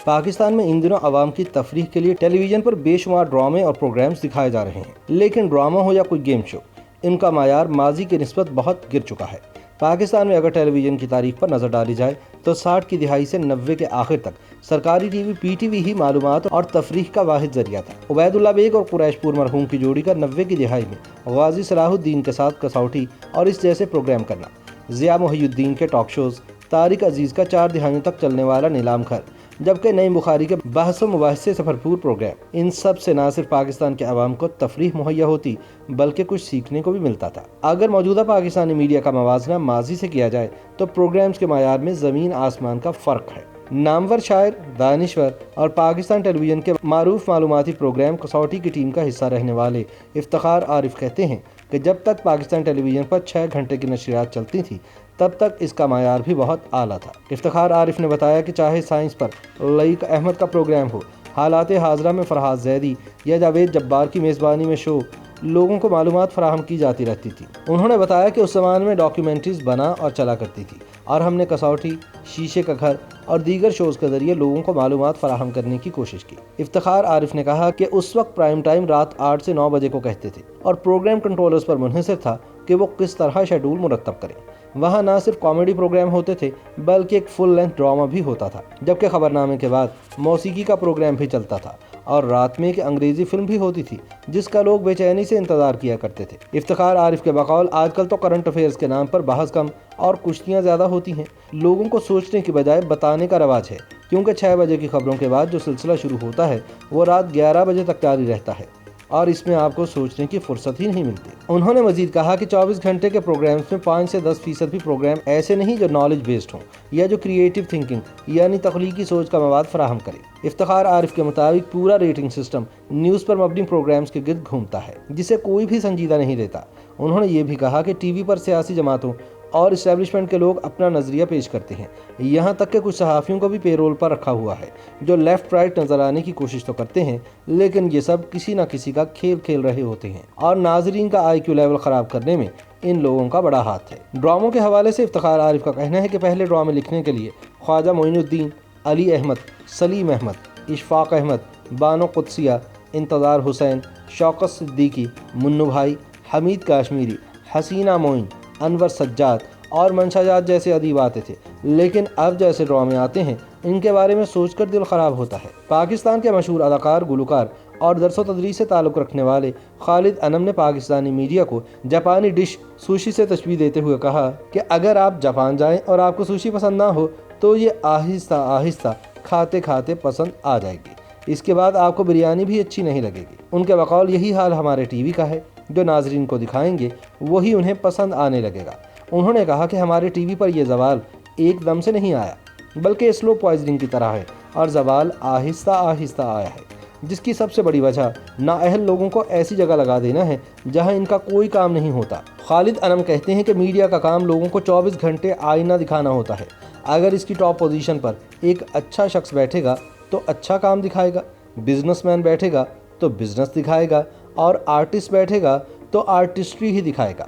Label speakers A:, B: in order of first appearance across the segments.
A: پاکستان میں ان دنوں عوام کی تفریح کے لیے ٹیلی ویژن پر بے شمار ڈرامے اور پروگرامز دکھائے جا رہے ہیں، لیکن ڈرامہ ہو یا کوئی گیم شو، ان کا معیار ماضی کی نسبت بہت گر چکا ہے۔ پاکستان میں اگر ٹیلی ویژن کی تاریخ پر نظر ڈالی جائے تو 60 کی دہائی سے 90 کے آخر تک سرکاری T V P T V ہی معلومات اور تفریح کا واحد ذریعہ تھا۔ عبید اللہ بیگ اور قریش پور مرحوم کی جوڑی کا 90 کی دہائی میں غازی صلاح الدین کے ساتھ کسوٹی اور اس جیسے پروگرام کرنا، ضیاء محی الدین کے ٹاک شوز، طارق عزیز کا 4 دہائیوں تک چلنے والا نیلام گھر، جبکہ نئی بخاری کے بحث و مباحثے سے بھرپور پروگرام، ان سب سے نہ صرف پاکستان کے عوام کو تفریح مہیا ہوتی بلکہ کچھ سیکھنے کو بھی ملتا تھا۔ اگر موجودہ پاکستانی میڈیا کا موازنہ ماضی سے کیا جائے تو پروگرامز کے معیار میں زمین آسمان کا فرق ہے۔ نامور شاعر، دانشور اور پاکستان ٹیلی ویژن کے معروف معلوماتی پروگرام کسوٹی کی ٹیم کا حصہ رہنے والے افتخار عارف کہتے ہیں کہ جب تک پاکستان ٹیلی ویژن پر 6 گھنٹے کی نشریات چلتی تھیں تب تک اس کا معیار بھی بہت اعلیٰ تھا۔ افتخار عارف نے بتایا کہ چاہے سائنس پر لائق احمد کا پروگرام ہو، حالات حاضرہ میں فرحات زیدی یا جاوید جبار کی میزبانی میں شو، لوگوں کو معلومات فراہم کی جاتی رہتی تھی۔ انہوں نے بتایا کہ اس زمانے میں ڈاکیومنٹریز بنا اور چلا کرتی تھی اور ہم نے کسوٹی، شیشے کا گھر اور دیگر شوز کے ذریعے لوگوں کو معلومات فراہم کرنے کی کوشش کی۔ افتخار عارف نے کہا کہ اس وقت پرائم ٹائم رات 8 سے 9 بجے کو کہتے تھے اور پروگرام کنٹرولرز پر منحصر تھا کہ وہ کس طرح شیڈول مرتب کریں۔ وہاں نہ صرف کامیڈی پروگرام ہوتے تھے بلکہ ایک فل لینتھ ڈرامہ بھی ہوتا تھا، جبکہ خبرنامے کے بعد موسیقی کا پروگرام بھی چلتا تھا اور رات میں ایک انگریزی فلم بھی ہوتی تھی جس کا لوگ بے چینی سے انتظار کیا کرتے تھے۔ افتخار عارف کے بقول آج کل تو کرنٹ افیئرز کے نام پر بحث کم اور کشتیاں زیادہ ہوتی ہیں، لوگوں کو سوچنے کی بجائے بتانے کا رواج ہے، کیونکہ 6 بجے کی خبروں کے بعد جو سلسلہ شروع ہوتا ہے وہ رات 11 بجے تک جاری رہتا ہے اور اس میں آپ کو سوچنے کی فرصت ہی نہیں ملتی۔ انہوں نے مزید کہا کہ 24 گھنٹے کے پروگرامز میں 5 سے 10% بھی پروگرام ایسے نہیں جو نالج بیسڈ ہوں یا جو کریٹیو تھنکنگ یعنی تخلیقی سوچ کا مواد فراہم کرے۔ افتخار عارف کے مطابق پورا ریٹنگ سسٹم نیوز پر مبنی پروگرامز کے گرد گھومتا ہے جسے کوئی بھی سنجیدہ نہیں لیتا۔ انہوں نے یہ بھی کہا کہ ٹی وی پر سیاسی جماعتوں اور اسٹیبلشمنٹ کے لوگ اپنا نظریہ پیش کرتے ہیں، یہاں تک کہ کچھ صحافیوں کو بھی پے رول پر رکھا ہوا ہے جو لیفٹ رائٹ نظر آنے کی کوشش تو کرتے ہیں، لیکن یہ سب کسی نہ کسی کا کھیل کھیل رہے ہوتے ہیں اور ناظرین کا آئی کیو لیول خراب کرنے میں ان لوگوں کا بڑا ہاتھ ہے۔ ڈراموں کے حوالے سے افتخار عارف کا کہنا ہے کہ پہلے ڈرامے لکھنے کے لیے خواجہ معین الدین، علی احمد، سلیم احمد، اشفاق احمد، بانو قدسیہ، انتظار حسین، شوکت صدیقی، منو بھائی، حمید کاشمیری، حسینہ معین، انور سجاد اور منشا جات جیسے ادیب آتے تھے، لیکن اب جیسے ڈرامے آتے ہیں ان کے بارے میں سوچ کر دل خراب ہوتا ہے۔ پاکستان کے مشہور اداکار، گلوکار اور درس و تدریس سے تعلق رکھنے والے خالد انم نے پاکستانی میڈیا کو جاپانی ڈش سوشی سے تشبیہ دیتے ہوئے کہا کہ اگر آپ جاپان جائیں اور آپ کو سوشی پسند نہ ہو تو یہ آہستہ آہستہ کھاتے کھاتے پسند آ جائے گی، اس کے بعد آپ کو بریانی بھی اچھی نہیں لگے گی۔ ان کے بقول یہی حال ہمارے ٹی وی کا ہے، جو ناظرین کو دکھائیں گے وہی انہیں پسند آنے لگے گا۔ انہوں نے کہا کہ ہمارے ٹی وی پر یہ زوال ایک دم سے نہیں آیا بلکہ سلو پوائزننگ کی طرح ہے اور زوال آہستہ آہستہ آیا ہے، جس کی سب سے بڑی وجہ نااہل لوگوں کو ایسی جگہ لگا دینا ہے جہاں ان کا کوئی کام نہیں ہوتا۔ خالد انم کہتے ہیں کہ میڈیا کا کام لوگوں کو 24 گھنٹے آئینہ دکھانا ہوتا ہے، اگر اس کی ٹاپ پوزیشن پر ایک اچھا شخص بیٹھے گا تو اچھا کام دکھائے گا، بزنس مین بیٹھے گا تو بزنس دکھائے گا اور آرٹسٹ بیٹھے گا تو آرٹسٹری ہی دکھائے گا۔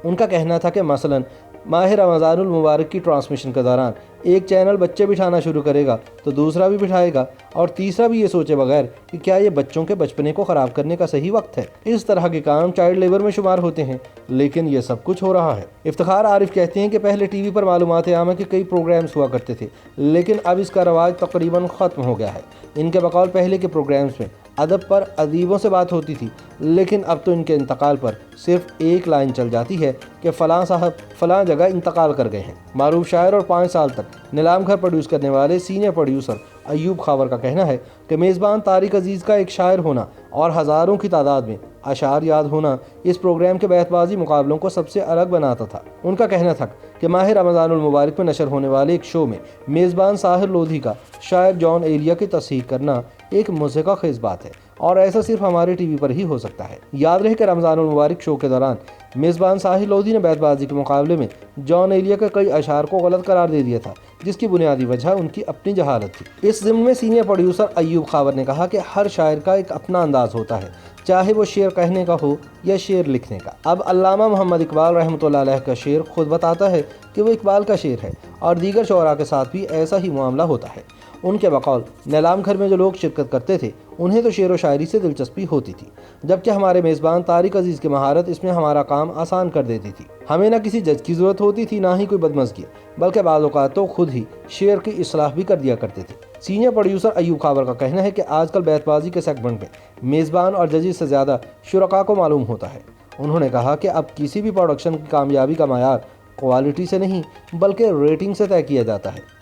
A: ان کا کہنا تھا کہ مثلاً ماہ رمضان المبارک کی ٹرانسمیشن کے دوران ایک چینل بچے بٹھانا شروع کرے گا تو دوسرا بھی بٹھائے گا اور تیسرا بھی یہ سوچے بغیر کہ کیا یہ بچوں کے بچپنے کو خراب کرنے کا صحیح وقت ہے۔ اس طرح کے کام چائلڈ لیبر میں شمار ہوتے ہیں، لیکن یہ سب کچھ ہو رہا ہے۔ افتخار عارف کہتے ہیں کہ پہلے ٹی وی پر معلومات عامہ کے کئی پروگرامز ہوا کرتے تھے، لیکن اب اس کا رواج تقریباً ختم ہو گیا ہے۔ ان کے بقول پہلے کے پروگرامز میں ادب پر ادیبوں سے بات ہوتی تھی، لیکن اب تو ان کے انتقال پر صرف ایک لائن چل جاتی ہے کہ فلاں صاحب فلاں جگہ انتقال کر گئے ہیں۔ معروف شاعر اور 5 سال تک نیلام گھر پروڈیوس کرنے والے سینئر پروڈیوسر ایوب خاور کا کہنا ہے کہ میزبان طارق عزیز کا ایک شاعر ہونا اور ہزاروں کی تعداد میں اشعار یاد ہونا اس پروگرام کے بیت بازی مقابلوں کو سب سے الگ بناتا تھا۔ ان کا کہنا تھا کہ ماہ رمضان المبارک میں نشر ہونے والے ایک شو میں میزبان ساحر لودھی کا شاعر جان ایلیا کی تصحیح کرنا ایک موسیقہ خیز بات ہے اور ایسا صرف ہمارے ٹی وی پر ہی ہو سکتا ہے۔ یاد رہے کہ رمضان المبارک شو کے دوران میزبان ساحر لودھی نے بیت بازی کے مقابلے میں جان ایلیا کے کئی اشعار کو غلط قرار دے دیا تھا، جس کی بنیادی وجہ ان کی اپنی جہالت تھی۔ اس ضمن میں سینئر پروڈیوسر ایوب خاور نے کہا کہ ہر شاعر کا ایک اپنا انداز ہوتا ہے، چاہے وہ شعر کہنے کا ہو یا شعر لکھنے کا۔ اب علامہ محمد اقبال رحمۃ اللہ علیہ کا شعر خود بتاتا ہے کہ وہ اقبال کا شعر ہے اور دیگر شعراء کے ساتھ بھی ایسا ہی معاملہ ہوتا ہے۔ ان کے بقول نیلام گھر میں جو لوگ شرکت کرتے تھے انہیں تو شعر و شاعری سے دلچسپی ہوتی تھی، جبکہ ہمارے میزبان طارق عزیز کی مہارت اس میں ہمارا کام آسان کر دیتی تھی۔ ہمیں نہ کسی جج کی ضرورت ہوتی تھی، نہ ہی کوئی بدمزگی، بلکہ بعض اوقات تو خود ہی شعر کی اصلاح بھی کر دیا کرتے تھے۔ سینئر پروڈیوسر ایوب خاور کا کہنا ہے کہ آج کل بیت بازی کے سیگمنٹ میں میزبان اور ججز سے زیادہ شرکاء کو معلوم ہوتا ہے۔ انہوں نے کہا کہ اب کسی بھی پروڈکشن کی کامیابی کا معیار کوالٹی سے نہیں بلکہ ریٹنگ سے طے کیا جاتا ہے۔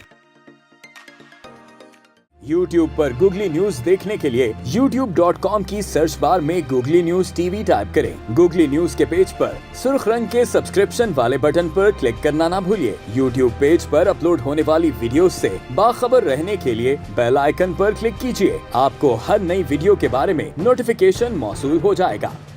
B: YouTube پر گوگلی نیوز دیکھنے کے لیے youtube.com کی سرچ بار میں googly news T V type کریں۔ گوگلی نیوز کے پیج پر سرخ رنگ کے سبسکرپشن والے بٹن پر کلک کرنا نہ بھولیے۔ YouTube پیج پر اپلوڈ ہونے والی ویڈیوز سے باخبر رہنے کے لیے بیل آئیکن پر کلک کیجیے۔ آپ کو ہر نئی ویڈیو کے بارے میں نوٹیفیکیشن موصول ہو جائے گا۔